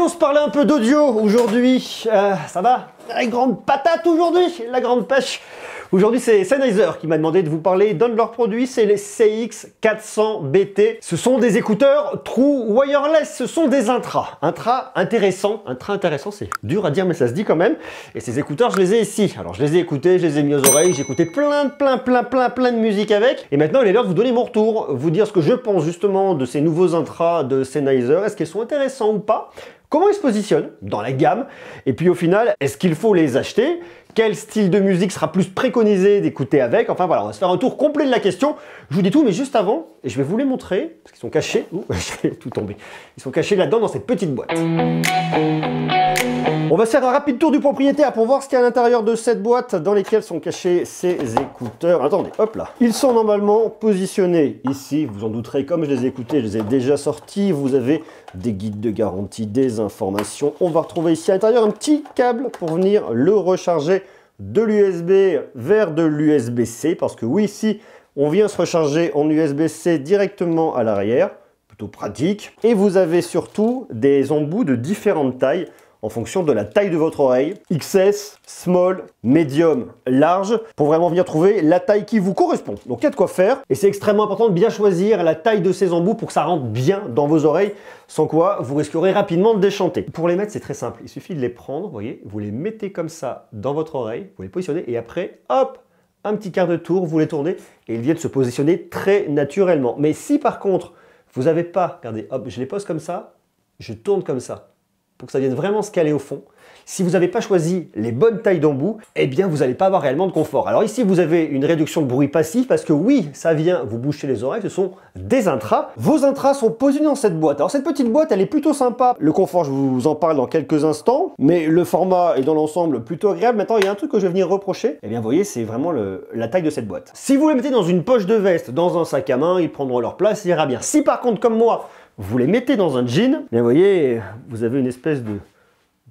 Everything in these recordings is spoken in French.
on se parlait un peu d'audio aujourd'hui, ça va? La grande patate aujourd'hui, la grande pêche. Aujourd'hui, c'est Sennheiser qui m'a demandé de vous parler d'un de leurs produits, c'est les CX400BT. Ce sont des écouteurs True Wireless, ce sont des intras. Intra intéressant, c'est dur à dire mais ça se dit quand même. Et ces écouteurs, je les ai ici. Alors je les ai écoutés, je les ai mis aux oreilles, j'ai écouté plein de musique avec. Et maintenant, il est l'heure de vous donner mon retour, vous dire ce que je pense justement de ces nouveaux intras de Sennheiser. Est-ce qu'ils sont intéressants ou pas? Comment ils se positionnent dans la gamme? Et puis au final, est-ce qu'il faut les acheter? Quel style de musique sera plus préconisé d'écouter avec? Enfin voilà, on va se faire un tour complet de la question. Je vous dis tout, mais juste avant, et je vais vous les montrer, parce qu'ils sont cachés. Ouh, je vais tout tomber. Ils sont cachés là-dedans dans cette petite boîte. On va se faire un rapide tour du propriétaire pour voir ce qu'il y a à l'intérieur de cette boîte dans lesquelles sont cachés ces écouteurs. Attendez, hop là. Ils sont normalement positionnés ici, vous en douterez, comme je les ai écoutés, je les ai déjà sortis. Vous avez des guides de garantie, des informations. On va retrouver ici à l'intérieur un petit câble pour venir le recharger de l'USB vers de l'USB-C, parce que oui, ici, on vient se recharger en USB-C directement à l'arrière, plutôt pratique. Et vous avez surtout des embouts de différentes tailles, en fonction de la taille de votre oreille, XS, small, medium, large, pour vraiment venir trouver la taille qui vous correspond. Donc il y a de quoi faire, et c'est extrêmement important de bien choisir la taille de ces embouts pour que ça rentre bien dans vos oreilles, sans quoi vous risquerez rapidement de déchanter. Pour les mettre, c'est très simple, il suffit de les prendre, vous voyez, vous les mettez comme ça dans votre oreille, vous les positionnez, et après, hop, un petit quart de tour, vous les tournez, et ils viennent se positionner très naturellement. Mais si par contre, vous n'avez pas, regardez, hop, je les pose comme ça, je tourne comme ça, pour que ça vienne vraiment se caler au fond. Si vous n'avez pas choisi les bonnes tailles d'embout, eh bien vous n'allez pas avoir réellement de confort. Alors ici vous avez une réduction de bruit passif parce que oui, ça vient vous boucher les oreilles, ce sont des intras. Vos intras sont positionnés dans cette boîte. Alors cette petite boîte, elle est plutôt sympa. Le confort, je vous en parle dans quelques instants, mais le format est dans l'ensemble plutôt agréable. Maintenant, il y a un truc que je vais venir reprocher. Eh bien vous voyez, c'est vraiment la taille de cette boîte. Si vous les mettez dans une poche de veste, dans un sac à main, ils prendront leur place, il ira bien. Si par contre, comme moi, vous les mettez dans un jean, bien vous voyez, vous avez une espèce de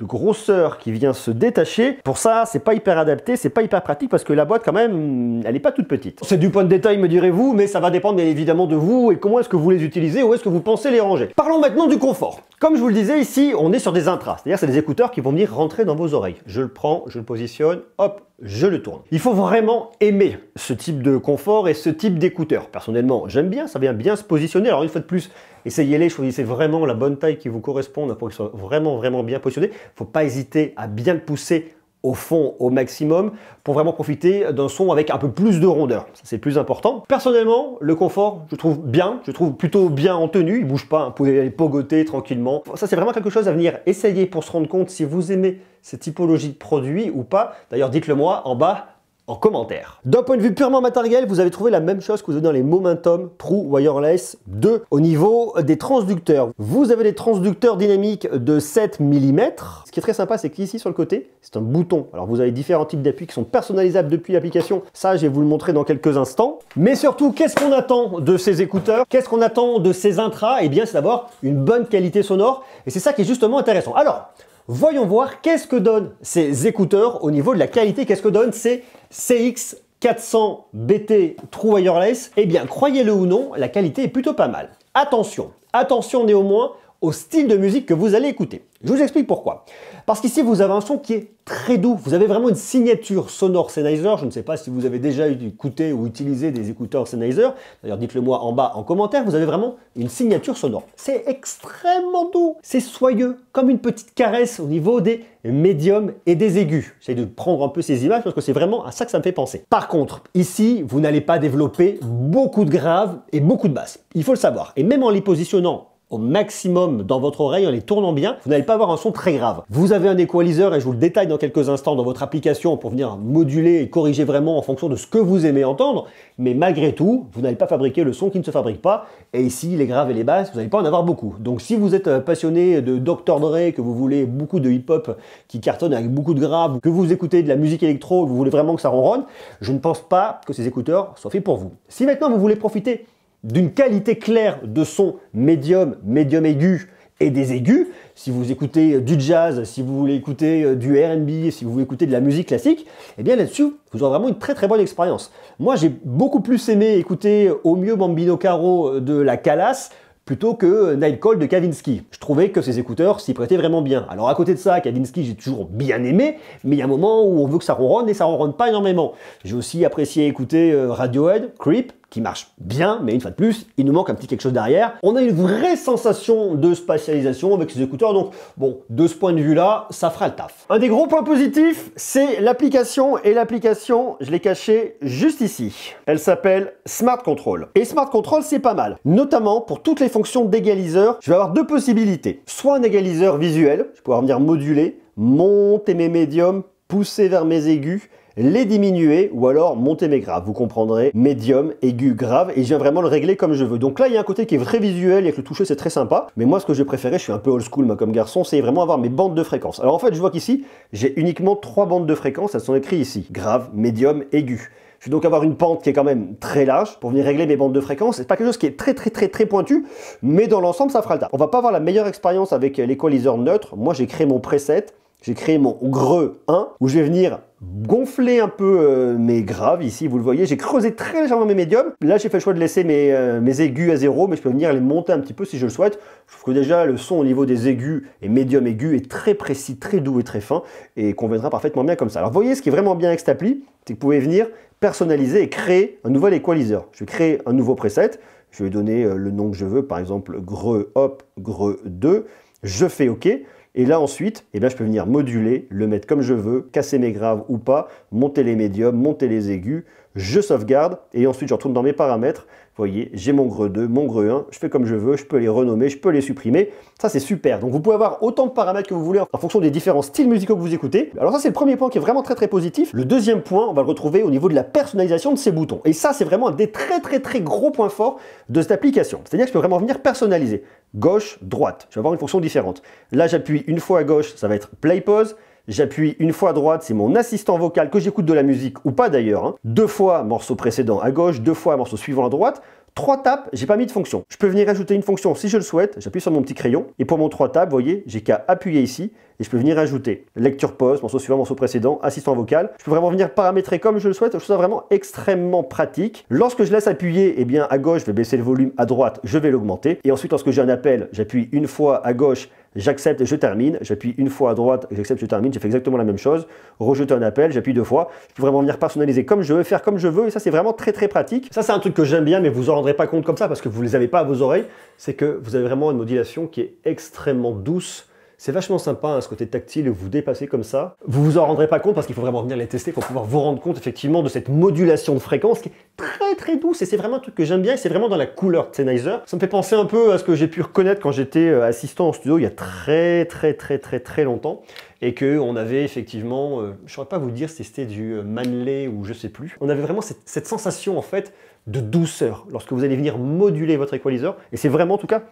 grosseur qui vient se détacher. Pour ça, c'est pas hyper adapté, c'est pas hyper pratique parce que la boîte quand même, elle n'est pas toute petite. C'est du point de détail me direz-vous, mais ça va dépendre bien évidemment de vous et comment est-ce que vous les utilisez, où est-ce que vous pensez les ranger. Parlons maintenant du confort. Comme je vous le disais ici, on est sur des intras, c'est-à-dire c'est des écouteurs qui vont venir rentrer dans vos oreilles. Je le prends, je le positionne, hop, je le tourne. Il faut vraiment aimer ce type de confort et ce type d'écouteurs. Personnellement, j'aime bien, ça vient bien se positionner. Alors une fois de plus, essayez-les, choisissez vraiment la bonne taille qui vous corresponde pour qu'ils soient vraiment bien positionnés. Il ne faut pas hésiter à bien le pousser au fond au maximum pour vraiment profiter d'un son avec un peu plus de rondeur. Ça, c'est le plus important. Personnellement, le confort, je trouve bien, je trouve plutôt bien en tenue. Il ne bouge pas, vous pouvez aller pogoter tranquillement. Ça, c'est vraiment quelque chose à venir essayer pour se rendre compte si vous aimez cette typologie de produit ou pas. D'ailleurs, dites-le moi en bas en commentaire. D'un point de vue purement matériel, vous avez trouvé la même chose que vous avez dans les Momentum True Wireless 2 au niveau des transducteurs. Vous avez des transducteurs dynamiques de 7 mm. Ce qui est très sympa, c'est qu'ici sur le côté, c'est un bouton. Alors vous avez différents types d'appuis qui sont personnalisables depuis l'application. Ça, je vais vous le montrer dans quelques instants. Mais surtout, qu'est-ce qu'on attend de ces écouteurs? Qu'est-ce qu'on attend de ces intras? Eh bien, c'est d'avoir une bonne qualité sonore. Et c'est ça qui est justement intéressant. Alors, voyons voir qu'est-ce que donnent ces écouteurs au niveau de la qualité. Qu'est-ce que donnent ces CX400BT True Wireless? Eh bien, croyez-le ou non, la qualité est plutôt pas mal. Attention, attention néanmoins au style de musique que vous allez écouter. Je vous explique pourquoi. Parce qu'ici, vous avez un son qui est très doux. Vous avez vraiment une signature sonore Sennheiser. Je ne sais pas si vous avez déjà écouté ou utilisé des écouteurs Sennheiser. D'ailleurs, dites-le moi en bas en commentaire. Vous avez vraiment une signature sonore. C'est extrêmement doux. C'est soyeux, comme une petite caresse au niveau des médiums et des aigus. J'essaie de prendre un peu ces images parce que c'est vraiment à ça que ça me fait penser. Par contre, ici, vous n'allez pas développer beaucoup de graves et beaucoup de basses. Il faut le savoir. Et même en les positionnant au maximum dans votre oreille, en les tournant bien, vous n'allez pas avoir un son très grave. Vous avez un equalizer, et je vous le détaille dans quelques instants dans votre application pour venir moduler et corriger vraiment en fonction de ce que vous aimez entendre, mais malgré tout, vous n'allez pas fabriquer le son qui ne se fabrique pas, et ici, les graves et les basses, vous n'allez pas en avoir beaucoup. Donc si vous êtes passionné de Dr. Dre, que vous voulez beaucoup de hip-hop qui cartonne avec beaucoup de graves, que vous écoutez de la musique électro, que vous voulez vraiment que ça ronronne, je ne pense pas que ces écouteurs soient faits pour vous. Si maintenant vous voulez profiter d'une qualité claire de son médium aigu et des aigus, si vous écoutez du jazz, si vous voulez écouter du R&B, si vous voulez écouter de la musique classique, eh bien là-dessus, vous aurez vraiment une très bonne expérience. Moi, j'ai beaucoup plus aimé écouter au mieux Bambino Caro de la Calas plutôt que Night Call de Kavinsky. Je trouvais que ces écouteurs s'y prêtaient vraiment bien. Alors à côté de ça, Kavinsky j'ai toujours bien aimé, mais il y a un moment où on veut que ça ronronne et ça ronronne pas énormément. J'ai aussi apprécié écouter Radiohead, Creep, qui marche bien, mais une fois de plus, il nous manque un petit quelque chose derrière. On a une vraie sensation de spatialisation avec ces écouteurs, donc bon, de ce point de vue-là, ça fera le taf. Un des gros points positifs, c'est l'application, et l'application, je l'ai cachée juste ici. Elle s'appelle Smart Control. Et Smart Control, c'est pas mal. Notamment, pour toutes les fonctions d'égaliseur, je vais avoir deux possibilités. Soit un égaliseur visuel, je vais pouvoir venir moduler, monter mes médiums, pousser vers mes aigus, les diminuer ou alors monter mes graves. Vous comprendrez, médium, aigu, grave, et je viens vraiment le régler comme je veux. Donc là, il y a un côté qui est très visuel, avec le toucher, c'est très sympa. Mais moi, ce que j'ai préféré, je suis un peu old school, moi, comme garçon, c'est vraiment avoir mes bandes de fréquences. Alors en fait, je vois qu'ici, j'ai uniquement 3 bandes de fréquences, elles sont écrites ici. Grave, médium, aigu. Je vais donc avoir une pente qui est quand même très large pour venir régler mes bandes de fréquences. C'est pas quelque chose qui est très pointu, mais dans l'ensemble, ça fera le taf. On va pas avoir la meilleure expérience avec l'équaliseur neutre. Moi, j'ai créé mon preset. J'ai créé mon greux 1 où je vais venir gonfler un peu mes graves ici, vous le voyez. J'ai creusé très légèrement mes médiums. Là, j'ai fait le choix de laisser mes aigus à 0, mais je peux venir les monter un petit peu si je le souhaite. Je trouve que déjà, le son au niveau des aigus et médium aigus est très précis, très doux et très fin et conviendra parfaitement bien comme ça. Alors, vous voyez, ce qui est vraiment bien avec cette appli, c'est que vous pouvez venir personnaliser et créer un nouvel equalizer. Je vais créer un nouveau preset. Je vais donner le nom que je veux, par exemple, greux, hop, greux 2. Je fais OK. Et là ensuite, eh bien, je peux venir moduler, le mettre comme je veux, casser mes graves ou pas, monter les médiums, monter les aigus, je sauvegarde et ensuite je retourne dans mes paramètres. Vous voyez, j'ai mon greux 2, mon greux 1, je fais comme je veux, je peux les renommer, je peux les supprimer. Ça, c'est super. Donc, vous pouvez avoir autant de paramètres que vous voulez en fonction des différents styles musicaux que vous écoutez. Alors ça, c'est le premier point qui est vraiment très positif. Le deuxième point, on va le retrouver au niveau de la personnalisation de ces boutons. Et ça, c'est vraiment un des très gros points forts de cette application. C'est-à-dire que je peux vraiment venir personnaliser. Gauche, droite. Je vais avoir une fonction différente. Là, j'appuie une fois à gauche, ça va être play pause. J'appuie une fois à droite, c'est mon assistant vocal que j'écoute de la musique ou pas d'ailleurs. Hein. 2 fois morceau précédent à gauche, 2 fois morceau suivant à droite. 3 tapes, j'ai pas mis de fonction. Je peux venir ajouter une fonction si je le souhaite. J'appuie sur mon petit crayon. Et pour mon 3 tapes, vous voyez, j'ai qu'à appuyer ici. Et je peux venir ajouter lecture pause, morceau suivant, morceau précédent, assistant vocal. Je peux vraiment venir paramétrer comme je le souhaite. Je trouve ça vraiment extrêmement pratique. Lorsque je laisse appuyer, eh bien à gauche, je vais baisser le volume. À droite, je vais l'augmenter. Et ensuite, lorsque j'ai un appel, j'appuie une fois à gauche, j'accepte et je termine. J'appuie une fois à droite, j'accepte, je termine. J'ai fait exactement la même chose. Rejeter un appel, j'appuie 2 fois. Je peux vraiment venir personnaliser comme je veux, faire comme je veux. Et ça, c'est vraiment très pratique. Ça, c'est un truc que j'aime bien, mais vous en rendrez pas compte comme ça parce que vous les avez pas à vos oreilles. C'est que vous avez vraiment une modulation qui est extrêmement douce. C'est vachement sympa, hein, ce côté tactile et vous dépassez comme ça. Vous vous en rendrez pas compte parce qu'il faut vraiment venir les tester pour pouvoir vous rendre compte effectivement de cette modulation de fréquence qui est très douce et c'est vraiment un truc que j'aime bien et c'est vraiment dans la couleur de Sennheiser. Ça me fait penser un peu à ce que j'ai pu reconnaître quand j'étais assistant en studio il y a très longtemps et qu'on avait effectivement, je ne saurais pas vous dire si c'était du Manley ou je sais plus, on avait vraiment cette sensation en fait de douceur lorsque vous allez venir moduler votre equalizer et c'est vraiment en tout cas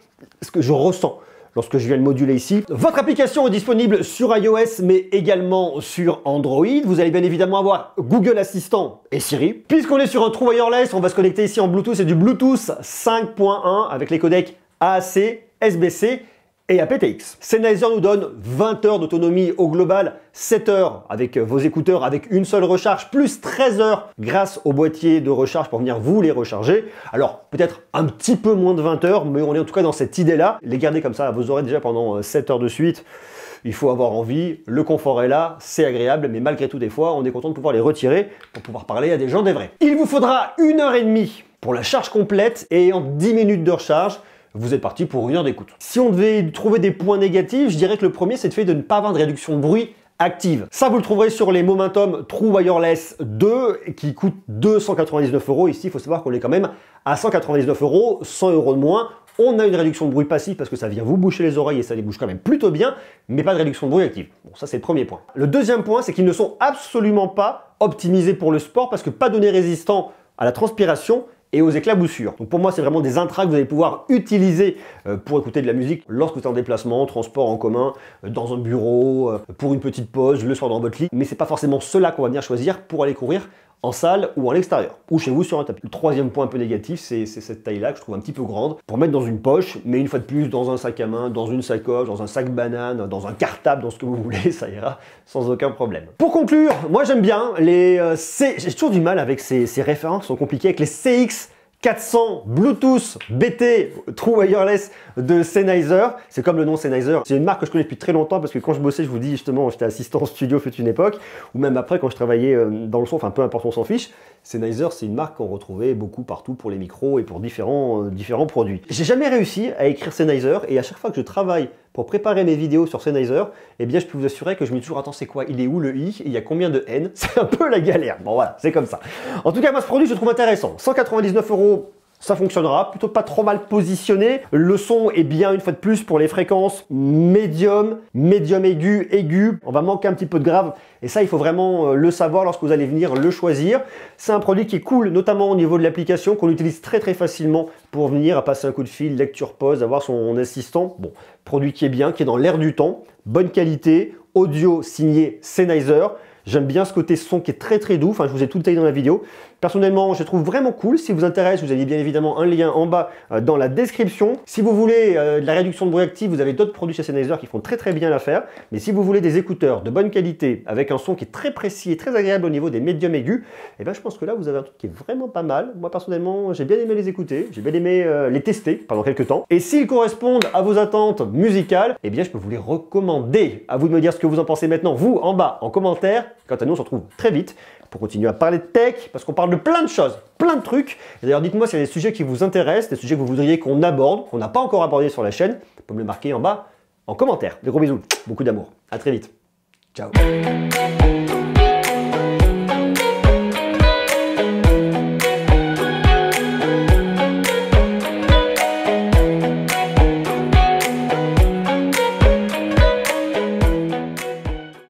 ce que je ressens lorsque je viens le moduler ici. Votre application est disponible sur iOS, mais également sur Android. Vous allez bien évidemment avoir Google Assistant et Siri. Puisqu'on est sur un True Wireless, on va se connecter ici en Bluetooth. C'est du Bluetooth 5.1 avec les codecs AAC, SBC et aptX. Sennheiser nous donne 20 heures d'autonomie au global, 7 heures avec vos écouteurs avec une seule recharge, plus 13 heures grâce au boîtier de recharge pour venir vous les recharger. Alors peut-être un petit peu moins de 20 heures, mais on est en tout cas dans cette idée-là. Les garder comme ça à vos oreilles déjà pendant 7 heures de suite, il faut avoir envie, le confort est là, c'est agréable, mais malgré tout des fois, on est content de pouvoir les retirer pour pouvoir parler à des gens des vrais. Il vous faudra 1h30 pour la charge complète et en 10 minutes de recharge, vous êtes parti pour 1 heure d'écoute. Si on devait trouver des points négatifs, je dirais que le premier, c'est le fait de ne pas avoir de réduction de bruit active. Ça, vous le trouverez sur les Momentum True Wireless 2 qui coûte 299 €. Ici, il faut savoir qu'on est quand même à 199 €, 100 € de moins. On a une réduction de bruit passif parce que ça vient vous boucher les oreilles et ça les bouge quand même plutôt bien, mais pas de réduction de bruit active. Bon, ça c'est le premier point. Le deuxième point, c'est qu'ils ne sont absolument pas optimisés pour le sport parce que pas donné résistant à la transpiration et aux éclaboussures. Donc pour moi, c'est vraiment des intras que vous allez pouvoir utiliser pour écouter de la musique lorsque vous êtes en déplacement, transport en commun, dans un bureau, pour une petite pause, le soir dans votre lit. Mais c'est pas forcément cela qu'on va venir choisir pour aller courir en salle ou en extérieur, ou chez vous sur un tapis. Le troisième point un peu négatif, c'est cette taille-là que je trouve un petit peu grande pour mettre dans une poche, mais une fois de plus dans un sac à main, dans une sacoche, dans un sac banane, dans un cartable, dans ce que vous voulez, ça ira sans aucun problème. Pour conclure, moi j'aime bien les j'ai toujours du mal avec ces références qui sont compliquées avec les CX 400 Bluetooth BT True Wireless de Sennheiser. C'est comme le nom Sennheiser. C'est une marque que je connais depuis très longtemps parce que quand je bossais, je vous dis justement, j'étais assistant studio fut une époque, ou même après quand je travaillais dans le son, enfin peu importe, on s'en fiche. Sennheiser, c'est une marque qu'on retrouvait beaucoup partout pour les micros et pour différents produits. J'ai jamais réussi à écrire Sennheiser et à chaque fois que je travaille pour préparer mes vidéos sur Sennheiser, eh bien je peux vous assurer que je me dis toujours, attends, c'est quoi? Il est où le I? Et il y a combien de N? C'est un peu la galère. Bon voilà, c'est comme ça. En tout cas, moi ce produit, je le trouve intéressant. 199 €. Ça fonctionnera, plutôt pas trop mal positionné. Le son est bien une fois de plus pour les fréquences médium aigu. On va manquer un petit peu de grave et ça il faut vraiment le savoir lorsque vous allez venir le choisir. C'est un produit qui est cool, notamment au niveau de l'application, qu'on utilise très facilement pour venir passer un coup de fil, lecture, pause, avoir son assistant. Bon, produit qui est bien, qui est dans l'air du temps, bonne qualité, audio signé Sennheiser. J'aime bien ce côté son qui est très doux, enfin je vous ai tout détaillé dans la vidéo. Personnellement, je trouve vraiment cool. Si vous intéresse, vous avez bien évidemment un lien en bas dans la description. Si vous voulez de la réduction de bruit actif, vous avez d'autres produits chez Sennheiser qui font très bien l'affaire. Mais si vous voulez des écouteurs de bonne qualité, avec un son qui est très précis et très agréable au niveau des médiums aigus, eh ben, je pense que là, vous avez un truc qui est vraiment pas mal. Moi, personnellement, j'ai bien aimé les écouter, j'ai bien aimé les tester pendant quelques temps. Et s'ils correspondent à vos attentes musicales, eh bien, je peux vous les recommander. À vous de me dire ce que vous en pensez maintenant, vous, en bas, en commentaire. Quant à nous, on se retrouve très vite pour continuer à parler de tech, parce qu'on parle de plein de choses, plein de trucs. Et d'ailleurs, dites-moi s'il y a des sujets qui vous intéressent, des sujets que vous voudriez qu'on aborde, qu'on n'a pas encore abordé sur la chaîne. Vous pouvez me le marquer en bas en commentaire. Des gros bisous, beaucoup d'amour. À très vite. Ciao.